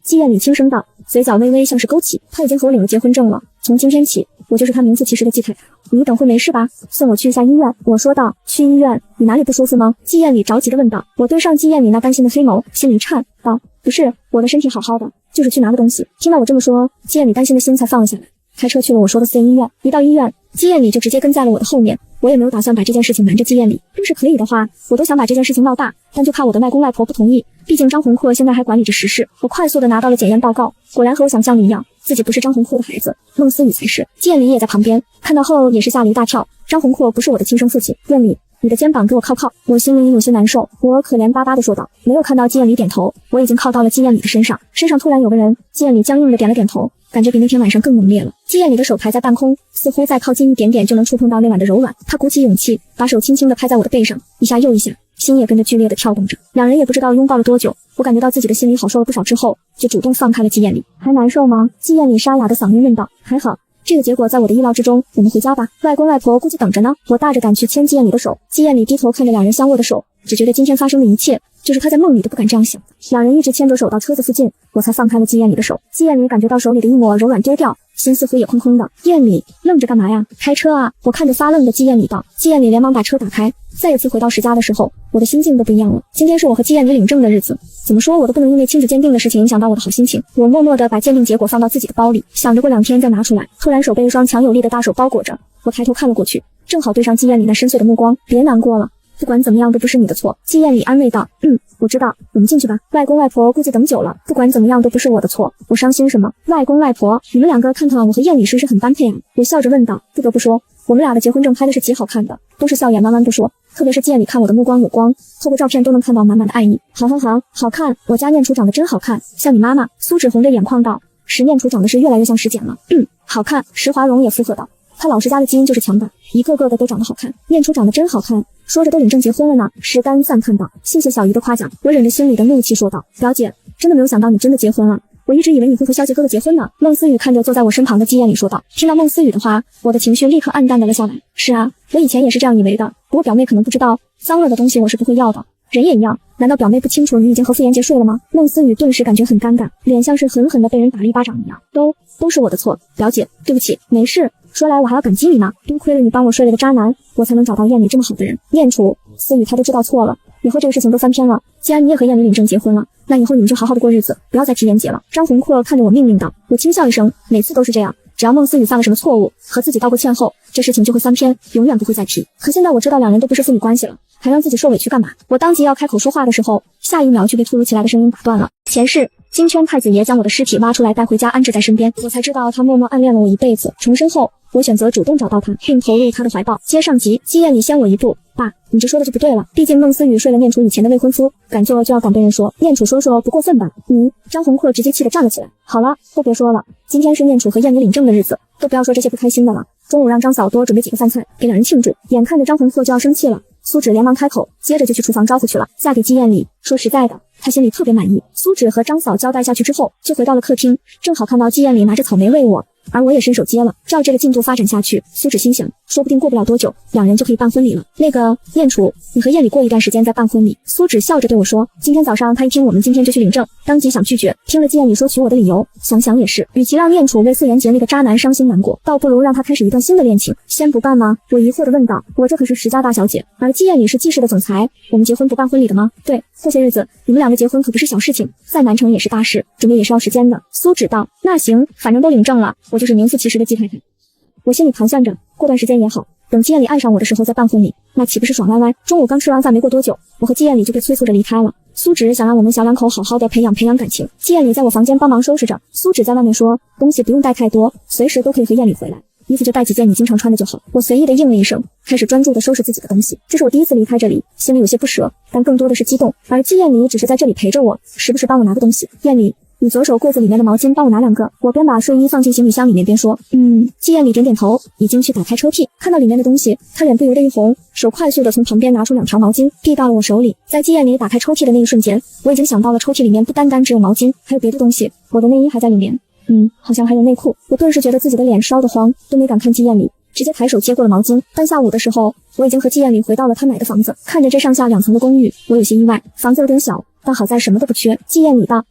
季艳礼轻声道，嘴角微微像是勾起。他已经和我领了结婚证了，从今天起，我就是他名副其实的季太太。你等会没事吧？送我去一下医院。我说道。去医院？你哪里不舒服吗？季艳礼着急地问道。我对上季艳礼那担心的黑眸，心里颤道，不是，我的身体好好的，就是去拿个东西。听到我这么说，季艳礼担心的心才放了下来，开车去了我说的私人医院。一到医院，季艳礼就直接跟在了我的后面。我也没有打算把这件事情瞒着季艳礼，若是可以的话，我都想把这件事情闹大，但就怕我的外公外婆不同意，毕竟张宏阔现在还管理着实事。我快速的拿到了检验报告，果然和我想象的一样，自己不是张宏阔的孩子，孟思雨才是。季艳礼也在旁边，看到后也是吓了一大跳，张宏阔不是我的亲生父亲。艳礼，你的肩膀给我靠靠。我心里有些难受，我可怜巴巴的说道。没有看到季艳礼点头，我已经靠到了季艳礼的身上，身上突然有个人。季艳礼僵硬的点了点头，感觉比那天晚上更猛烈了。季艳礼的手抬在半空，似乎再靠近一点点就能触碰到那晚的柔软。她鼓起勇气，把手轻轻地拍在我的背上，一下又一下，心也跟着剧烈的跳动着。两人也不知道拥抱了多久，我感觉到自己的心里好受了不少之后，就主动放开了季艳礼。还难受吗？季艳礼沙哑的嗓音问道。还好，这个结果在我的意料之中，我们回家吧，外公外婆估计等着呢。我大着胆去牵季艳礼的手，季艳礼低头看着两人相握的手，只觉得今天发生的一切，就是他在梦里都不敢这样想的。两人一直牵着手到车子附近，我才放开了季艳礼的手。季艳礼感觉到手里的一抹柔软丢掉，心似乎也空空的。艳礼，愣着干嘛呀？开车啊！我看着发愣的季艳礼道。季艳礼连忙把车打开。再一次回到石家的时候，我的心境都不一样了。今天是我和季艳礼领证的日子，怎么说我都不能因为亲子鉴定的事情影响到我的好心情。我默默地把鉴定结果放到自己的包里，想着过2天再拿出来。突然手被一双强有力的大手包裹着，我抬头看了过去，正好对上季艳礼那深邃的目光。别难过了，不管怎么样都不是你的错。季艳礼安慰道。我知道，我们进去吧。外公外婆估计等久了，不管怎么样都不是我的错。我伤心什么？外公外婆，你们两个看看我和艳礼是不是很般配啊？我笑着问道。不得不说，我们俩的结婚证拍的是极好看的，都是笑眼弯弯不说，特别是季艳礼看我的目光有光，透过照片都能看到满满的爱意。好看，我家念楚长得真好看，像你妈妈。苏芷红着眼眶道。石念楚长得是越来越像石简了。好看。石华荣也附和道。他老石家的基因就是强大，一个个的都长得好看。念楚长得真好看，说着都领证结婚了呢。石丹赞叹道。谢谢小姨的夸奖。我忍着心里的怒气说道。表姐，真的没有想到你真的结婚了，我一直以为你会和萧杰哥哥结婚呢。孟思雨看着坐在我身旁的季艳礼说道。听到孟思雨的话，我的情绪立刻暗淡了下来。是啊，我以前也是这样以为的，不过表妹可能不知道，脏了的东西我是不会要的。人也一样，难道表妹不清楚你已经和傅妍杰睡了吗？孟思雨顿时感觉很尴尬，脸像是狠狠地被人打了一巴掌一样。都是我的错，表姐，对不起。没事，说来我还要感激你呢，多亏了你帮我睡了个渣男，我才能找到燕里这么好的人。燕楚，思雨他都知道错了，以后这个事情都翻篇了。既然你也和燕里领证结婚了，那以后你们就好好的过日子，不要再提燕姐了。张宏阔看着我命令道。我轻笑一声，每次都是这样，只要孟思雨犯了什么错误，和自己道过歉后，这事情就会翻篇，永远不会再提。可现在我知道两人都不是父女关系了，还让自己受委屈干嘛？我当即要开口说话的时候，下一秒却被突如其来的声音打断了。前世金圈太子爷将我的尸体挖出来带回家安置在身边，我才知道他默默暗恋了我一辈子。重生后，我选择主动找到他，并投入他的怀抱。接上集，季燕里先我一步。爸，你这说的就不对了，毕竟孟思雨睡了念楚以前的未婚夫，敢做就要敢对人说。念楚说说不过分吧？张宏阔直接气得站了起来。好了，都别说了，今天是念楚和燕里领证的日子，都不要说这些不开心的了。中午让张嫂多准备几个饭菜，给两人庆祝。眼看着张宏阔就要生气了，苏芷连忙开口，接着就去厨房招呼去了。嫁给季燕里，说实在的，他心里特别满意。苏芷和张嫂交代下去之后，就回到了客厅，正好看到季燕里拿着草莓喂我，而我也伸手接了。照这个进度发展下去，苏芷心想，说不定过不了多久，两人就可以办婚礼了。那个燕楚，你和燕里过一段时间再办婚礼。苏芷笑着对我说。今天早上他一听我们今天就去领证，当即想拒绝，听了季燕里说娶我的理由，想想也是，与其让燕楚为素颜节那个渣男伤心难过，倒不如让他开始一段新的恋情。先不办吗？我疑惑地问道。我这可是石家大小姐，而季燕里是季氏的总裁，我们结婚不办婚礼的吗？对，过些日子你们两个结婚可不是小事情，再难成也是大事，准备也是要时间的。苏芷道。那行，反正都领证了，我就是名副其实的季太太。我心里盘算着，过段时间也好，等季燕里爱上我的时候再办婚礼，那岂不是爽歪歪？中午刚吃完饭没过多久，我和季燕里就被催促着离开了。苏芷想让我们小两口好好的培养感情，季燕里在我房间帮忙收拾着，苏芷在外面说东西不用带太多，随时都可以和燕里回来，衣服就带几件你经常穿的就好。我随意的应了一声，开始专注的收拾自己的东西。这是我第一次离开这里，心里有些不舍，但更多的是激动。而季燕里只是在这里陪着我，时不时帮我拿个东西。燕里，你左手柜子里面的毛巾帮我拿2个。我边把睡衣放进行李箱里面边说。季燕里点点头，已经去打开抽屉，看到里面的东西，她脸不由得一红，手快速的从旁边拿出2条毛巾递到了我手里。在季燕里打开抽屉的那一瞬间，我已经想到了抽屉里面不单单只有毛巾，还有别的东西。我的内衣还在里面，好像还有内裤。我顿时觉得自己的脸烧得慌，都没敢看季燕里，直接抬手接过了毛巾。当下午的时候，我已经和季燕里回到了她买的房子，看着这上下2层的公寓，我有些意外。房子有点小，但好在什么都不缺。季燕里道，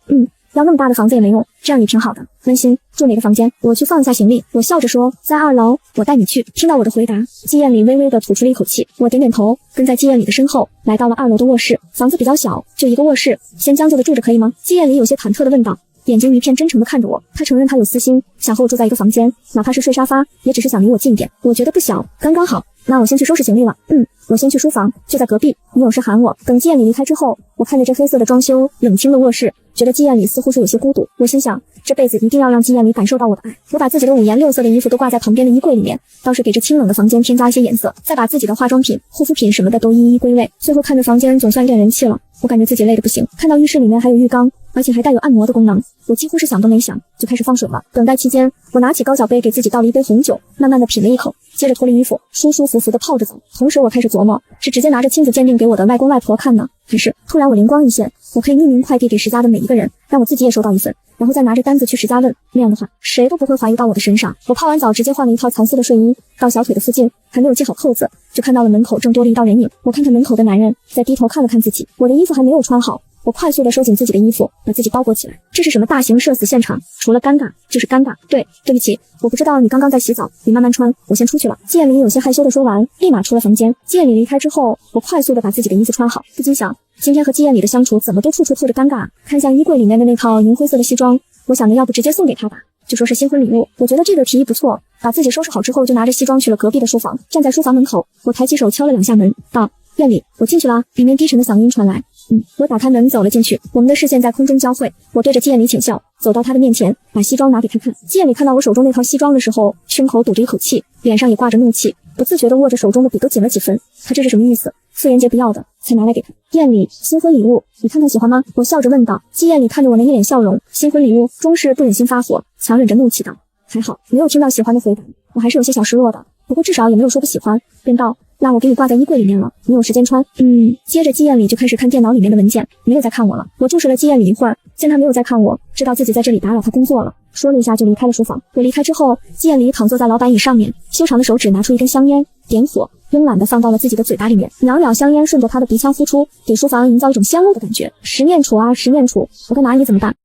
要那么大的房子也没用，这样也挺好的，温馨。住哪个房间？我去放一下行李。我笑着说，在2楼，我带你去。听到我的回答，季燕里微微的吐出了一口气。我点点头，跟在季燕里的身后，来到了2楼的卧室。房子比较小，就一个卧室，先将就的住着可以吗？季燕里有些忐忑的问道，眼睛一片真诚的看着我。他承认他有私心，想和我住在一个房间，哪怕是睡沙发，也只是想离我近点。我觉得不小，刚刚好。那我先去收拾行李了。我先去书房，就在隔壁，你有事喊我。等季燕里离开之后，我看着这黑色的装修，冷清的卧室，觉得季燕里似乎是有些孤独。我心想，这辈子一定要让季燕里感受到我的爱。我把自己的5颜6色的衣服都挂在旁边的衣柜里面，倒是给这清冷的房间添加一些颜色，再把自己的化妆品、护肤品什么的都一一归类。最后看着房间总算练人气了，我感觉自己累得不行。看到浴室里面还有浴缸，而且还带有按摩的功能，我几乎是想都没想就开始放水了。等待期间，我拿起高脚杯给自己倒了一杯红酒，慢慢的品了一口，接着脱了衣服，舒舒服服的泡着走。同时我开始琢磨，是直接拿着亲子鉴定给我的外公外婆看呢，还是突然我灵光一现，我可以匿名快递给石家的每一个人，让我自己也收到一份，然后再拿着单子去石家问，那样的话谁都不会怀疑到我的身上。我泡完澡直接换了一套蚕丝的睡衣，到小腿的附近还没有系好扣子，就看到了门口正多了一道人影。我看看门口的男人，再低头看了看自己，我的衣服还没有穿好，我快速的收紧自己的衣服，把自己包裹起来。这是什么大型社死现场？除了尴尬就是尴尬。对不起，我不知道你刚刚在洗澡，你慢慢穿，我先出去了。季燕里有些害羞的说完，立马出了房间。季燕里离开之后，我快速的把自己的衣服穿好，不禁想，今天和季燕里的相处怎么都处处透着尴尬。看向衣柜里面的那套银灰色的西装，我想着要不直接送给他吧，就说是新婚礼物。我觉得这个提议不错，把自己收拾好之后，就拿着西装去了隔壁的书房。站在书房门口，我抬起手敲了2下门，道，燕里，我进去了。里面低沉的嗓音传来。我打开门走了进去，我们的视线在空中交汇。我对着季燕里请笑，走到她的面前，把西装拿给她看。季燕里看到我手中那套西装的时候，胸口堵着一口气，脸上也挂着怒气，不自觉地握着手中的笔都紧了几分。她这是什么意思？素颜节不要的，才拿来给她。燕里，新婚礼物，你看看喜欢吗？我笑着问道。季燕里看着我那一脸笑容，新婚礼物，终是不忍心发火，强忍着怒气道，还好没有听到喜欢的回答，我还是有些小失落的，不过至少也没有说不喜欢，便道，那我给你挂在衣柜里面了，你有时间穿。接着季燕里就开始看电脑里面的文件，没有再看我了。我注视了季燕里一会儿，见她没有再看我，知道自己在这里打扰她工作了，说了一下就离开了书房。我离开之后，季燕里躺坐在老板椅上面，修长的手指拿出一根香烟，点火，慵懒地放到了自己的嘴巴里面，袅袅香烟顺着她的鼻腔呼出，给书房营造一种香味的感觉。10面楚啊10面楚，我该拿你怎么办？